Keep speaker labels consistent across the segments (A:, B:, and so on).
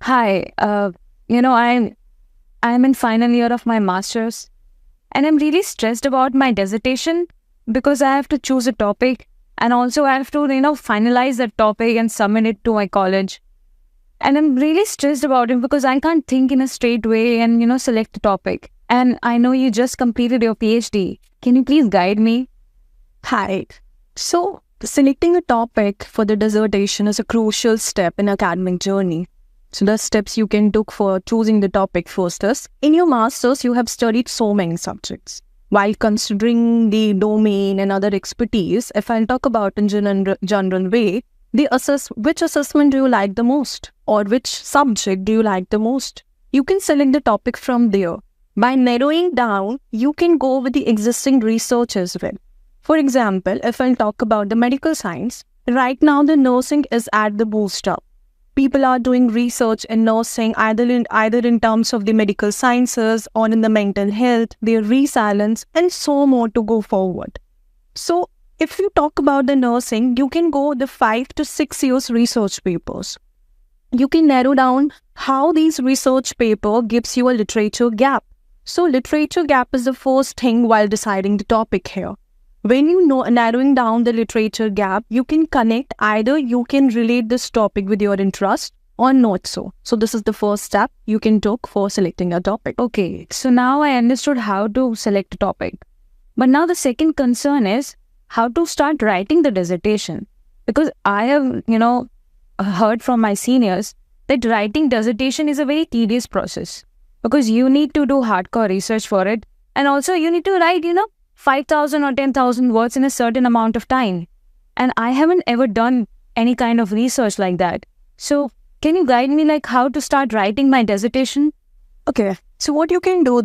A: Hi, I'm in final year of my master's, and I'm really stressed about my dissertation because I have to choose a topic, and also I have to finalize that topic and submit it to my college. And I'm really stressed about it because I can't think in a straight way and select a topic. And I know you just completed your PhD. Can you please guide me?
B: Hi. So, selecting a topic for the dissertation is a crucial step in academic journey. So, the steps you can take for choosing the topic first is, in your master's, you have studied so many subjects. While considering the domain and other expertise, if I'll talk about in general way, which assessment do you like the most, or which subject do you like the most? You can select the topic from there. By narrowing down, you can go with the existing research as well. For example, if I'll talk about the medical science, right now the nursing is at the boost up. People are doing research in nursing either in terms of the medical sciences or in the mental health, their resilience, and so more to go forward. So, if you talk about the nursing, you can go the 5 to 6 years research papers. You can narrow down how these research paper gives you a literature gap. So, literature gap is the first thing while deciding the topic here. When you know narrowing down the literature gap, you can connect either you can relate this topic with your interest or not so. So this is the first step you can take for selecting a topic.
A: Okay, so now I understood how to select a topic. But now the second concern is how to start writing the dissertation. Because I have, heard from my seniors that writing dissertation is a very tedious process. Because you need to do hardcore research for it. And also you need to write, 5,000 or 10,000 words in a certain amount of time. And I haven't ever done any kind of research like that. So can you guide me like how to start writing my dissertation?
B: Okay, so what you can do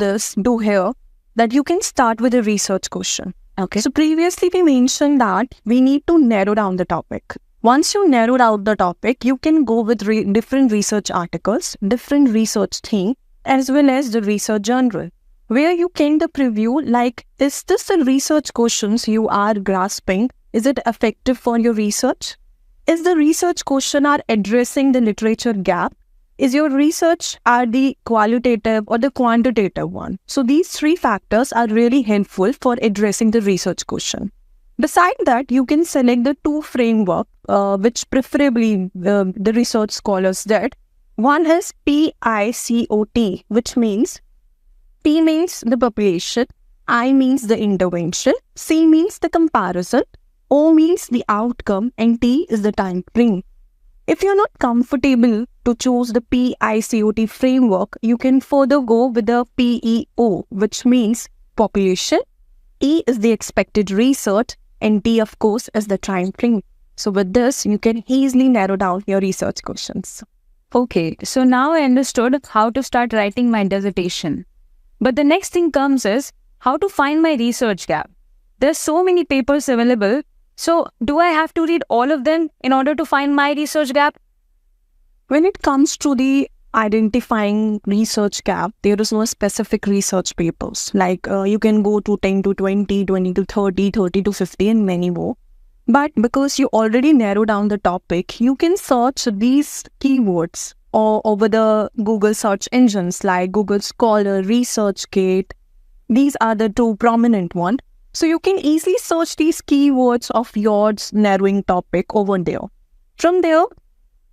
B: here, that you can start with a research question.
A: Okay.
B: So previously we mentioned that we need to narrow down the topic. Once you narrow out the topic, you can go with different research articles, different research theme, as well as the research journal, where you can the preview like, is this the research questions you are grasping? Is it effective for your research? Is the research question are addressing the literature gap? Is your research are the qualitative or the quantitative one? So these three factors are really helpful for addressing the research question. Beside that, you can select the two framework, which preferably the research scholars did. One is PICOT, which means P means the population, I means the intervention, C means the comparison, O means the outcome, and T is the time frame. If you're not comfortable to choose the PICOT framework, you can further go with the PEO, which means population, E is the expected research, and T, of course, is the time frame. So with this, you can easily narrow down your research questions.
A: Okay, so now I understood how to start writing my dissertation. But the next thing comes is how to find my research gap. There's so many papers available. So do I have to read all of them in order to find my research gap?
B: When it comes to the identifying research gap, there is no specific research papers. Like you can go to 10 to 20, 20 to 30, 30 to 50 and many more. But because you already narrow down the topic, you can search these keywords or over the Google search engines like Google Scholar, ResearchGate. These are the two prominent ones. So you can easily search these keywords of yours narrowing topic over there. From there,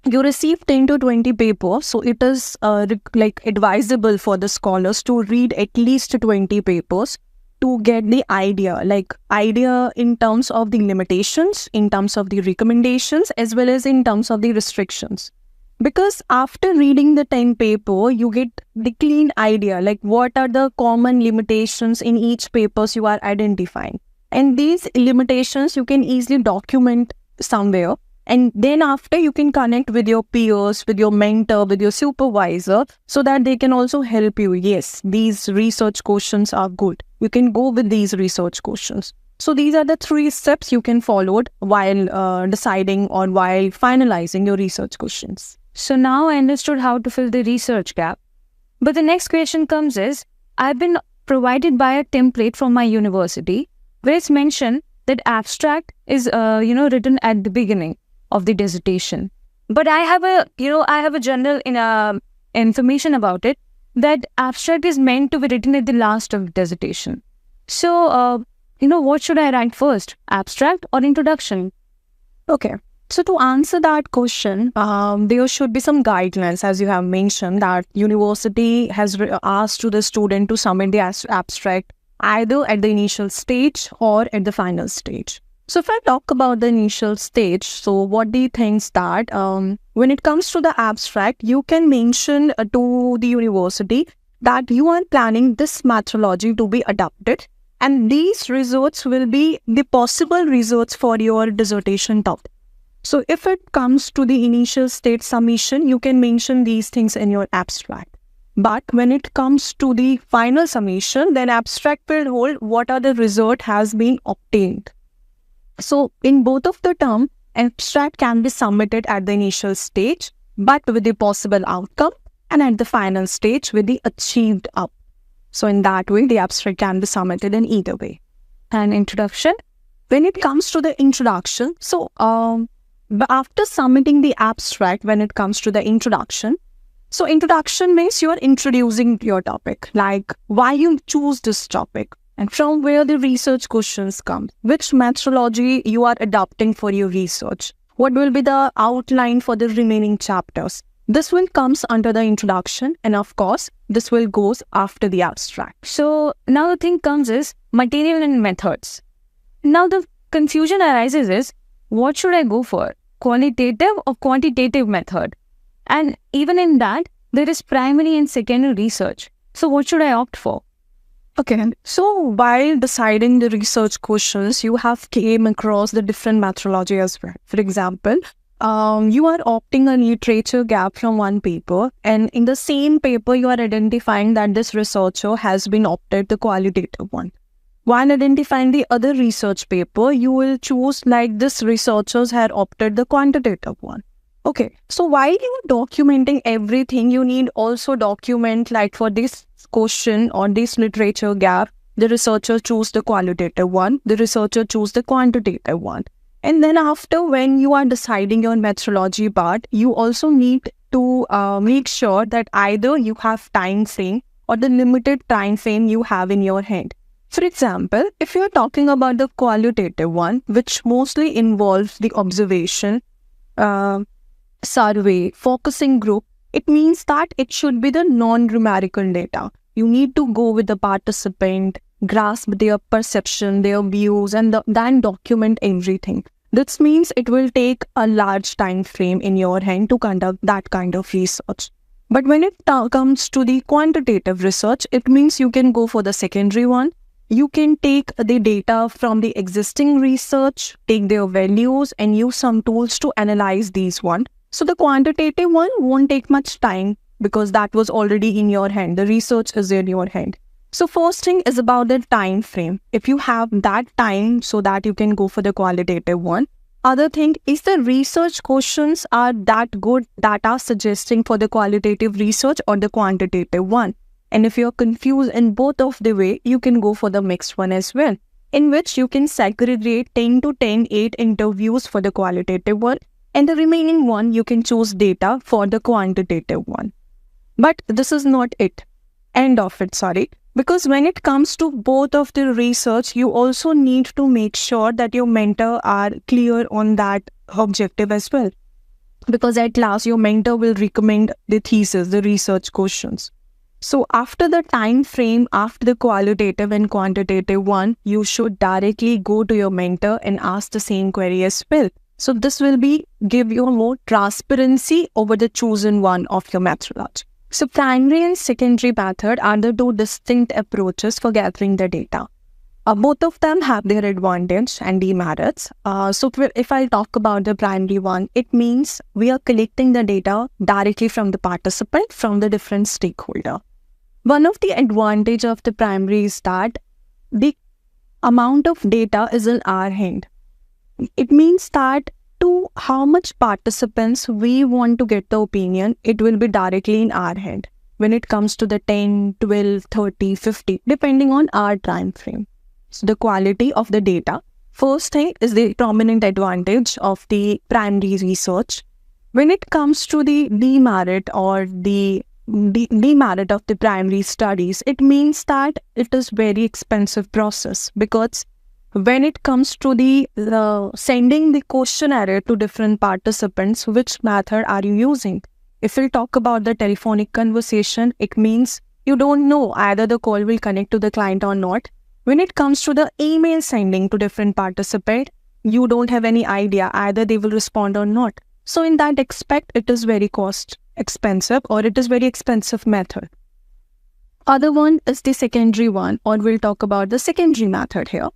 B: you receive 10 to 20 papers. So it is advisable for the scholars to read at least 20 papers to get the idea in terms of the limitations, in terms of the recommendations, as well as in terms of the restrictions. Because after reading the 10 paper, you get the clean idea, like what are the common limitations in each papers you are identifying. And these limitations you can easily document somewhere. And then after you can connect with your peers, with your mentor, with your supervisor, so that they can also help you. Yes, these research questions are good. You can go with these research questions. So these are the 3 steps you can follow while deciding or while finalizing your research questions.
A: So now I understood how to fill the research gap. But the next question comes is, I've been provided by a template from my university where it's mentioned that abstract is, written at the beginning of the dissertation. But I have a general information about it, that abstract is meant to be written at the last of dissertation. So, what should I write first, abstract or introduction?
B: Okay. So to answer that question, there should be some guidelines, as you have mentioned, that university has asked to the student to submit the abstract either at the initial stage or at the final stage. So if I talk about the initial stage, so what do you think that when it comes to the abstract, you can mention to the university that you are planning this methodology to be adopted, and these results will be the possible results for your dissertation topic. So if it comes to the initial state submission, you can mention these things in your abstract. But when it comes to the final submission, then abstract will hold what are the result has been obtained. So in both of the term, abstract can be submitted at the initial stage, but with the possible outcome, and at the final stage with the achieved up. So in that way, the abstract can be submitted in either way.
A: And introduction?
B: When it comes to the introduction, so after submitting the abstract, when it comes to the introduction, so introduction means you are introducing your topic, like why you choose this topic, and from where the research questions come, which methodology you are adopting for your research, what will be the outline for the remaining chapters. This will comes under the introduction, and of course, this will goes after the abstract.
A: So now the thing comes is material and methods. Now the confusion arises is, what should I go for? Qualitative or quantitative method? And even in that, there is primary and secondary research. So what should I opt for?
B: Okay, so while deciding the research questions, you have came across the different methodology as well. For example, you are opting a literature gap from one paper, and in the same paper, you are identifying that this researcher has been opted the qualitative one. While identifying the other research paper, you will choose like this researchers had opted the quantitative one. Okay, so while you are documenting everything, you need also document like for this question or this literature gap, the researcher choose the qualitative one, the researcher choose the quantitative one. And then after, when you are deciding your methodology part, you also need to make sure that either you have time frame or the limited time frame you have in your hand. For example, if you're talking about the qualitative one, which mostly involves the observation, survey, focusing group, it means that it should be the non-numerical data. You need to go with the participant, grasp their perception, their views, and then document everything. This means it will take a large time frame in your hand to conduct that kind of research. But when it comes to the quantitative research, it means you can go for the secondary one. You can take the data from the existing research, take their values, and use some tools to analyze these one. So the quantitative one won't take much time because that was already in your hand. The research is in your hand. So first thing is about the time frame. If you have that time so that you can go for the qualitative one. Other thing is the research questions are that good that are suggesting for the qualitative research or the quantitative one. And if you're confused in both of the way, you can go for the mixed one as well, in which you can segregate 10 to 8 interviews for the qualitative one, and the remaining one you can choose data for the quantitative one. But this is not it. End of it, sorry. Because when it comes to both of the research, you also need to make sure that your mentor are clear on that objective as well. Because at last, your mentor will recommend the thesis, the research questions. So after the time frame, after the qualitative and quantitative one, you should directly go to your mentor and ask the same query as well. So this will give you more transparency over the chosen one of your methodology. So primary and secondary method are the two distinct approaches for gathering the data. Both of them have their advantage and demerits. So if I talk about the primary one, it means we are collecting the data directly from the participant, from the different stakeholder. One of the advantage of the primary is that the amount of data is in our hand. It means that to how much participants we want to get the opinion, it will be directly in our hand. When it comes to the 10, 12, 30, 50, depending on our time frame. So the quality of the data. First thing is the prominent advantage of the primary research. When it comes to the demerit or the demerit of the primary studies, it means that it is very expensive process, because when it comes to the sending the questionnaire to different participants, which method are you using? If we talk about the telephonic conversation, it means you don't know either the call will connect to the client or not. When it comes to the email sending to different participants, you don't have any idea either they will respond or not. So in that aspect, it is very cost expensive, or it is very expensive method. Other one is the secondary one, or we'll talk about the secondary method here.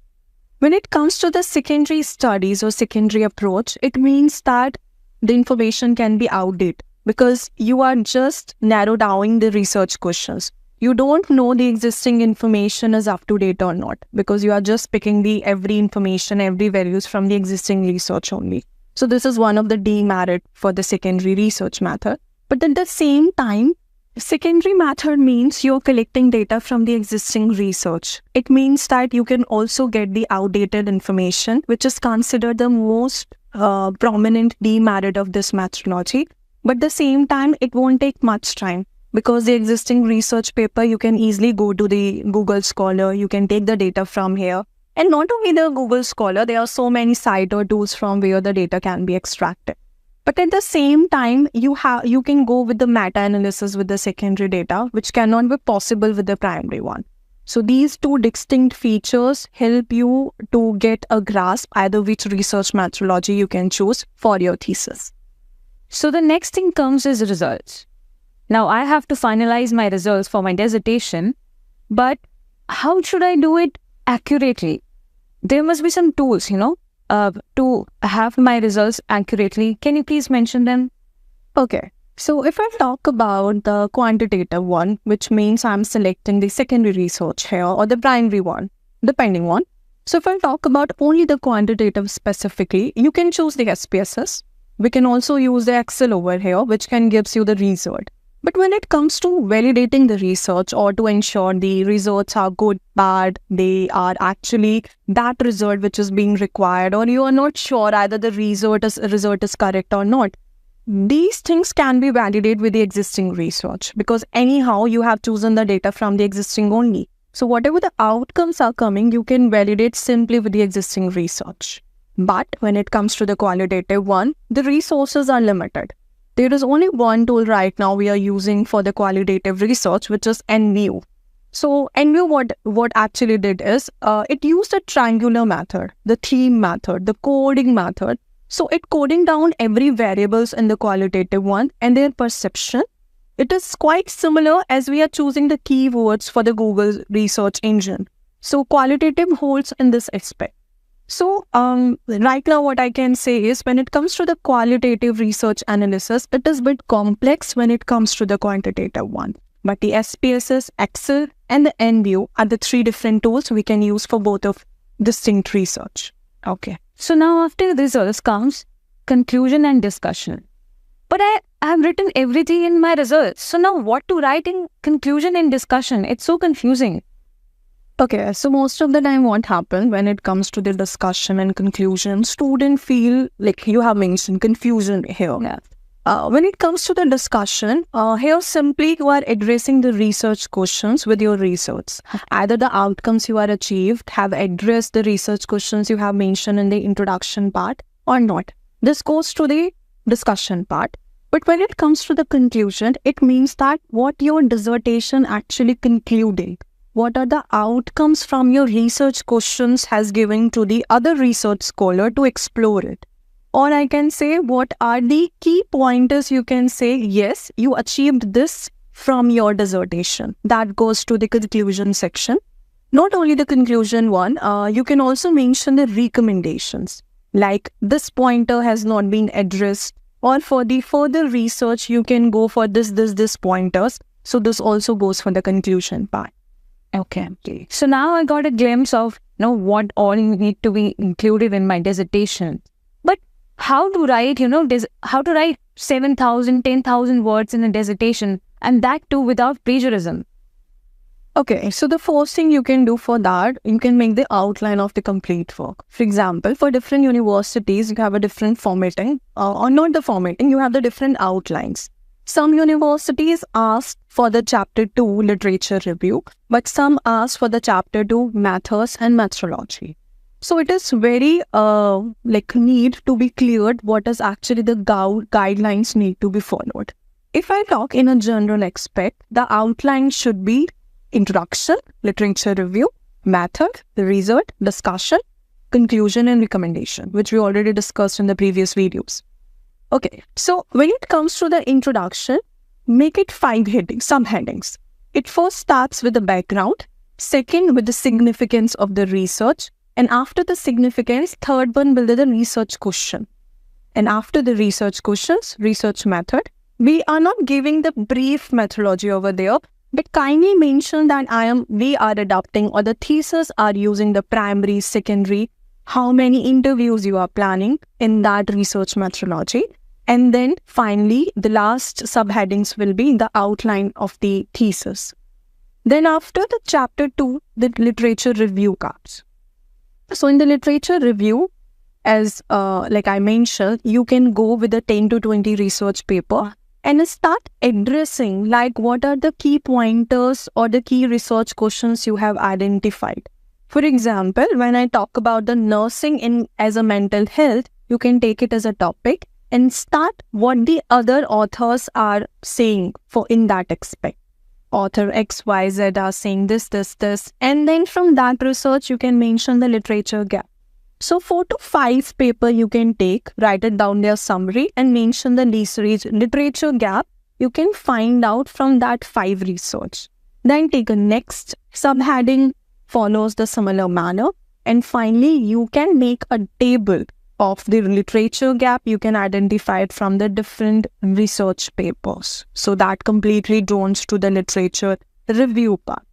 B: When it comes to the secondary studies or secondary approach, it means that the information can be outdated, because you are just narrow down the research questions. You don't know the existing information is up to date or not, because you are just picking the every information, every values from the existing research only. So this is one of the demerit for the secondary research method. But at the same time, secondary method means you're collecting data from the existing research. It means that you can also get the outdated information, which is considered the most prominent demerit of this methodology. But at the same time, it won't take much time, because the existing research paper, you can easily go to the Google Scholar, you can take the data from here. And not only the Google Scholar, there are so many sites or tools from where the data can be extracted. But at the same time, you can go with the meta-analysis with the secondary data, which cannot be possible with the primary one. So these two distinct features help you to get a grasp either which research methodology you can choose for your thesis.
A: So the next thing comes is results. Now I have to finalize my results for my dissertation, but how should I do it accurately? There must be some tools, to have my results accurately. Can you please mention them?
B: Okay. So if I talk about the quantitative one, which means I'm selecting the secondary research here, or the primary one, depending on. So if I talk about only the quantitative specifically, you can choose the SPSS. We can also use the Excel over here, which can gives you the result. But when it comes to validating the research, or to ensure the results are good, bad, they are actually that result which is being required, or you are not sure either the result is correct or not, these things can be validated with the existing research, because anyhow you have chosen the data from the existing only. So whatever the outcomes are coming, you can validate simply with the existing research. But when it comes to the qualitative one, the resources are limited. There is only one tool right now we are using for the qualitative research, which is NView. So NView, what actually did is, it used a triangular method, the theme method, the coding method. So it coding down every variables in the qualitative one and their perception. It is quite similar as we are choosing the keywords for the Google research engine. So qualitative holds in this aspect. So right now what I can say is, when it comes to the qualitative research analysis, it is a bit complex when it comes to the quantitative one. But the SPSS, Excel and the NView are the three different tools we can use for both of distinct research. Okay.
A: So now after the results comes conclusion and discussion. But I have written everything in my results. So now what to write in conclusion and discussion? It's so confusing.
B: Okay, so most of the time what happens when it comes to the discussion and conclusion, students feel like you have mentioned confusion here.
A: Yeah.
B: When it comes to the discussion, here simply you are addressing the research questions with your research. Either the outcomes you are achieved have addressed the research questions you have mentioned in the introduction part or not. This goes to the discussion part. But when it comes to the conclusion, it means that what your dissertation actually concluding. What are the outcomes from your research questions has given to the other research scholar to explore it? Or I can say, what are the key pointers you can say, yes, you achieved this from your dissertation. That goes to the conclusion section. Not only the conclusion one, you can also mention the recommendations. Like this pointer has not been addressed, or for the further research, you can go for this pointers. So this also goes for the conclusion part.
A: Okay. So now I got a glimpse of what all need to be included in my dissertation. But how to write, how to write 7,000, 10,000 words in a dissertation, and that too without plagiarism?
B: Okay, so the first thing you can do for that, you can make the outline of the complete work. For example, for different universities, you have a different formatting, or not the formatting, you have the different outlines. Some universities ask for the chapter 2 literature review, but some ask for the chapter 2 methods and methodology. So it is very need to be cleared what is actually the guidelines need to be followed. If I talk in a general aspect, the outline should be introduction, literature review, method, the result, discussion, conclusion, and recommendation, which we already discussed in the previous videos. Okay, so when it comes to the introduction, make it 5 headings, some headings. It first starts with the background, second with the significance of the research, and after the significance, third one will be the research question. And after the research questions, research method. We are not giving the brief methodology over there, but kindly mention that we are adopting, or the thesis are using the primary, secondary, how many interviews you are planning in that research methodology. And then finally, the last subheadings will be the outline of the thesis. Then after the chapter 2, the literature review comes. So in the literature review, as like I mentioned, you can go with a 10 to 20 research paper and start addressing like what are the key pointers or the key research questions you have identified. For example, when I talk about the nursing as a mental health, you can take it as a topic and start what the other authors are saying for in that aspect. Author XYZ are saying this, and then from that research, you can mention the literature gap. So 4 to 5 paper you can take, write it down their summary and mention the literature gap you can find out from that 5 research. Then take a next subheading, follows the similar manner. And finally, you can make a table of the literature gap. You can identify it from the different research papers. So that completely joins to the literature review part.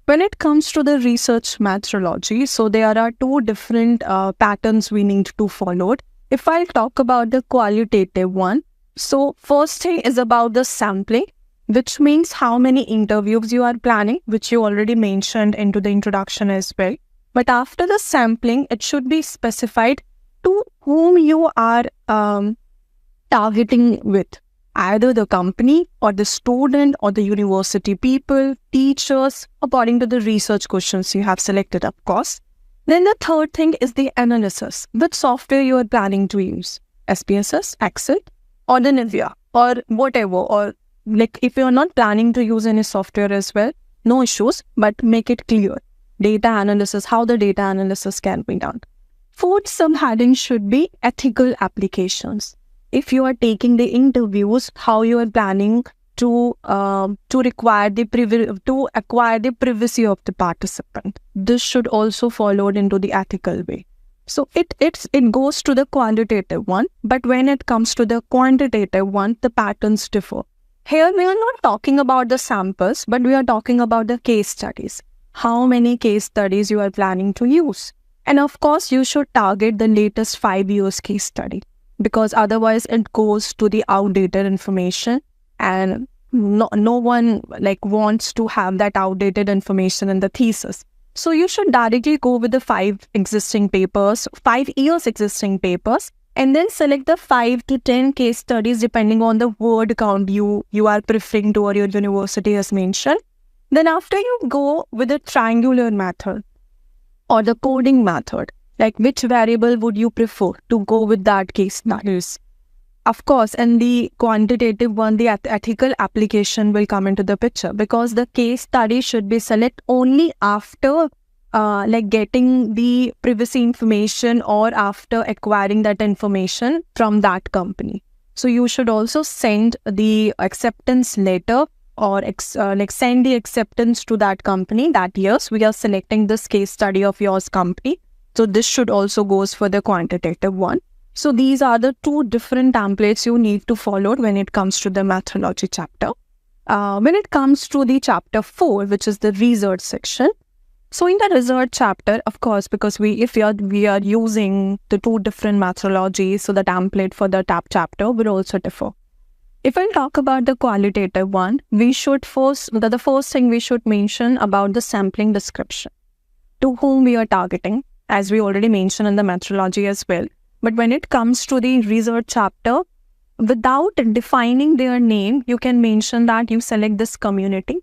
B: When it comes to the research methodology, so there are 2 different patterns we need to follow. If I talk about the qualitative one, so first thing is about the sampling, which means how many interviews you are planning, which you already mentioned into the introduction as well. But after the sampling, it should be specified to whom you are targeting with. Either the company or the student or the university people, teachers, according to the research questions you have selected, of course. Then the third thing is the analysis. Which software you are planning to use? SPSS, Excel, or the Nivea, or whatever. Or like if you are not planning to use any software as well, no issues, but make it clear. Data analysis, how the data analysis can be done. Fourth subheading should be ethical applications. If you are taking the interviews, how you are planning to acquire the privacy of the participant. This should also followed into the ethical way. So it goes to the qualitative one, but when it comes to the quantitative one, the patterns differ. Here we are not talking about the samples, but we are talking about the case studies. How many case studies you are planning to use? And of course, you should target the latest 5 years case study, because otherwise it goes to the outdated information, and no one wants to have that outdated information in the thesis. So you should directly go with the 5 existing papers, 5 years existing papers, and then select the 5 to 10 case studies depending on the word count you are preferring to or your university has mentioned. Then after you go with the triangular method or the coding method, like which variable would you prefer to go with that case studies? Of course, and the quantitative one, the ethical application will come into the picture, because the case study should be select only after getting the privacy information or after acquiring that information from that company. So you should also send the acceptance letter or send the acceptance to that company that yes, we are selecting this case study of yours company. So this should also goes for the quantitative one. So these are the 2 different templates you need to follow when it comes to the methodology chapter. When it comes to the chapter 4, which is the research section. So in the research chapter, of course, because we are using the 2 different methodologies, so the template for the chapter will also differ. If I talk about the qualitative one, we should the first thing we should mention about the sampling description, to whom we are targeting, as we already mentioned in the methodology as well. But when it comes to the research chapter, without defining their name, you can mention that you select this community.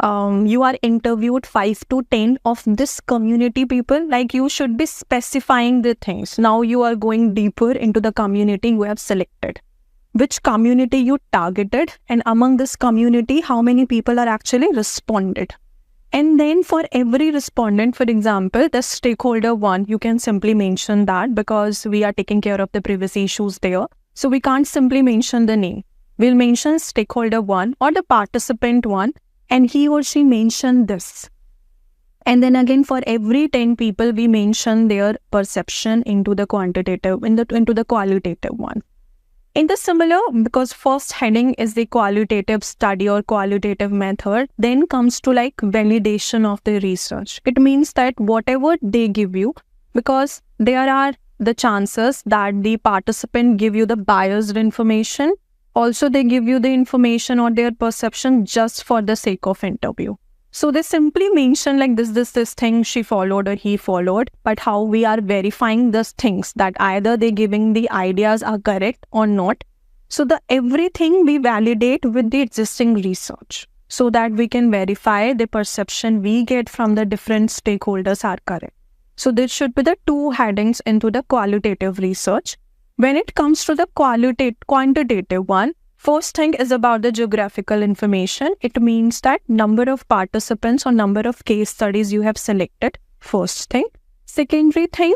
B: You are interviewed 5 to 10 of this community people. Like, you should be specifying the things. Now you are going deeper into the community you have selected. Which community you targeted, and among this community, how many people are actually responded. And then for every respondent, for example, the stakeholder one, you can simply mention that, because we are taking care of the privacy issues there. So we can't simply mention the name. We'll mention stakeholder one or the participant one, and he or she mentioned this. And then again, for every 10 people, we mention their perception into the quantitative, into the qualitative one. In the similar, because first heading is the qualitative study or qualitative method, then comes to like validation of the research. It means that whatever they give you, because there are the chances that the participant give you the biased information. Also, they give you the information or their perception just for the sake of interview. So they simply mention like this thing she followed or he followed, but how we are verifying these things, that either they giving the ideas are correct or not. So the everything we validate with the existing research, so that we can verify the perception we get from the different stakeholders are correct. So this should be the two headings into the qualitative research. When it comes to the quantitative one, first thing is about the geographical information. It means that number of participants or number of case studies you have selected, first thing. Secondary thing,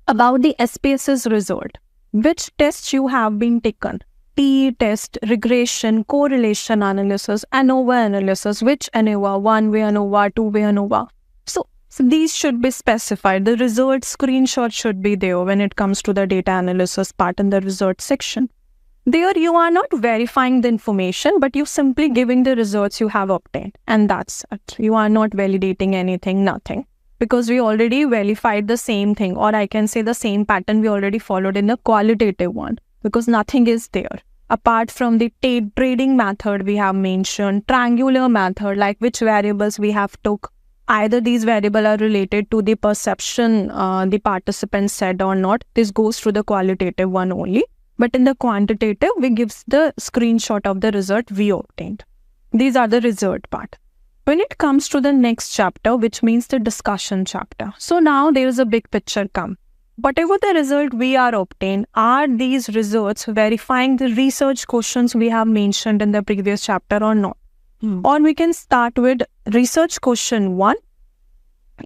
B: about the SPSS result. Which tests you have been taken. T-test, regression, correlation analysis, ANOVA analysis, which ANOVA, one-way ANOVA, two-way ANOVA. So these should be specified. The result screenshot should be there when it comes to the data analysis part in the result section. There you are not verifying the information, but you simply giving the results you have obtained. And that's it. You are not validating anything, nothing. Because we already verified the same thing, or I can say the same pattern we already followed in the qualitative one. Because nothing is there. Apart from the trading method we have mentioned, triangular method, like which variables we have took. Either these variables are related to the perception the participants said or not. This goes to the qualitative one only. But in the quantitative, we gives the screenshot of the result we obtained. These are the result part. When it comes to the next chapter, which means the discussion chapter. So now there is a big picture come. Whatever the result we are obtained, are these results verifying the research questions we have mentioned in the previous chapter or not? Or we can start with research question 1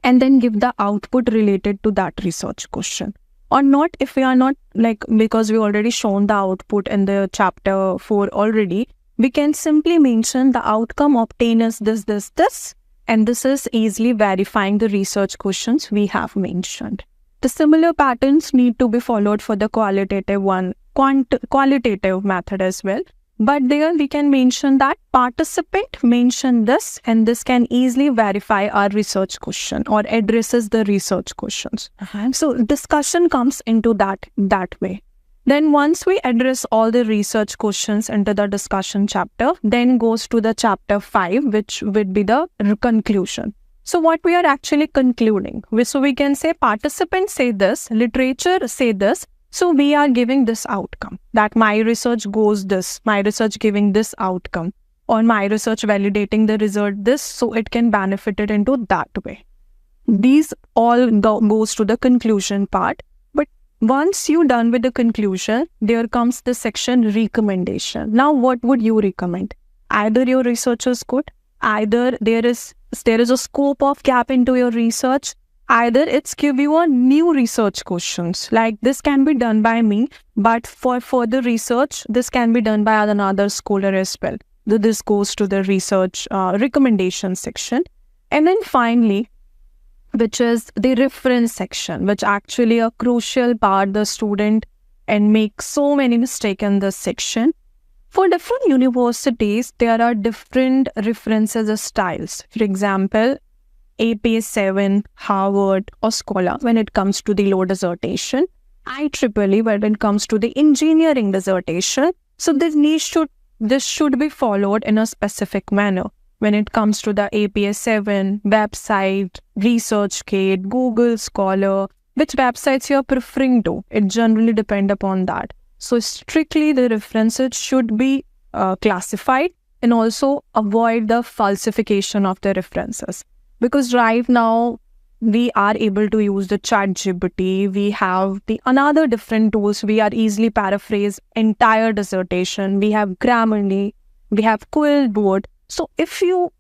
B: and then give the output related to that research question. Or not, if we are not, like, because we already shown the output in the chapter 4 already, we can simply mention the outcome obtained is this, and this is easily verifying the research questions we have mentioned. The similar patterns need to be followed for the qualitative one, qualitative method as well. But there we can mention that participant mentioned this, and this can easily verify our research question or addresses the research questions. So discussion comes into that way. Then once we address all the research questions into the discussion chapter, then goes to the chapter 5, which would be the conclusion. So what we are actually concluding. So we can say participants say this, literature say this. So we are giving this outcome, that my research goes this, my research giving this outcome, or my research validating the result this, so it can benefit it into that way. These all goes to the conclusion part. But once you're done with the conclusion, there comes the section recommendation. Now what would you recommend? Either your research is good, either there is a scope of gap into your research, either it's give you a new research questions, like this can be done by me, but for further research, this can be done by another scholar as well. This goes to the research recommendation section. And then finally, which is the reference section, which actually a crucial part the student and make so many mistakes in this section. For different universities, there are different references styles. For example, AP7, Harvard, or Scholar when it comes to the law dissertation, IEEE when it comes to the engineering dissertation, So this should be followed in a specific manner when it comes to the APS 7 website, ResearchGate, Google Scholar, which websites you are preferring to. It generally depends upon that. So strictly the references should be classified, and also avoid the falsification of the references. Because right now we are able to use the ChatGPT. We have the another different tools. We are easily paraphrase entire dissertation. We have Grammarly. We have Quillboard. So if you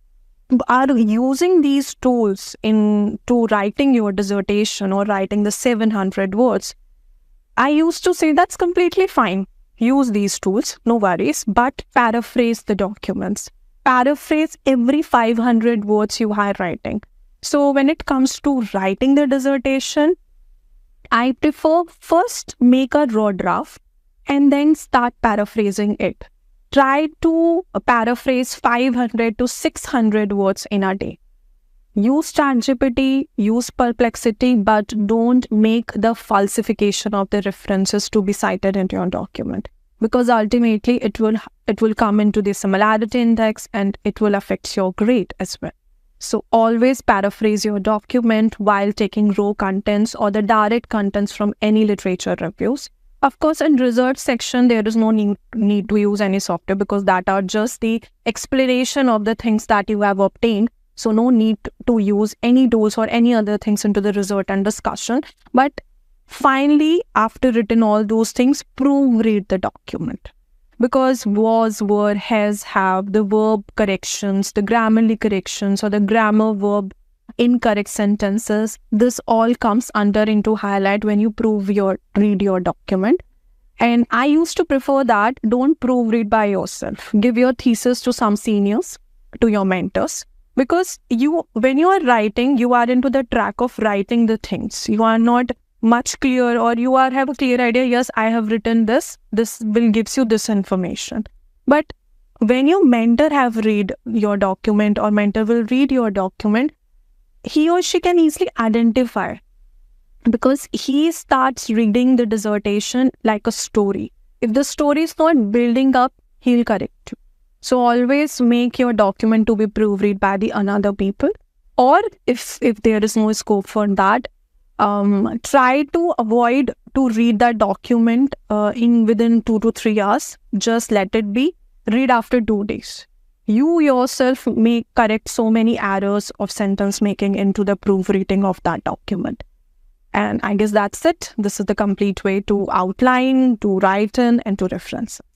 B: are using these tools into writing your dissertation or writing the 700 words, I used to say that's completely fine. Use these tools, no worries, but paraphrase the documents. Paraphrase every 500 words you are writing. So when it comes to writing the dissertation, I prefer first make a raw draft and then start paraphrasing it. Try to paraphrase 500 to 600 words in a day. Use ChatGPT, use Perplexity, but don't make the falsification of the references to be cited into your document, because ultimately it will come into the similarity index and it will affect your grade as well. So always paraphrase your document while taking raw contents or the direct contents from any literature reviews. Of course, in research section, there is no need to use any software, because that are just the explanation of the things that you have obtained. So no need to use any tools or any other things into the research and discussion. But finally, after written all those things, proofread the document. Because was, were, has, have, the verb corrections, the Grammarly corrections, or the grammar verb incorrect sentences, this all comes under into highlight when you read your document. And I used to prefer that don't proofread by yourself. Give your thesis to some seniors, to your mentors. Because when you are writing, you are into the track of writing the things. You are not much clear, or you have a clear idea, yes, I have written this will gives you this information. But when your mentor have read your document, or mentor will read your document, he or she can easily identify, because he starts reading the dissertation like a story. If the story is not building up, he'll correct you. So always make your document to be proofread by the another people, or if there is no scope for that, try to avoid to read that document within 2 to 3 hours. Just let it be. Read after 2 days. You yourself may correct so many errors of sentence making into the proofreading of that document. And I guess that's it. This is the complete way to outline, to write in, and to reference.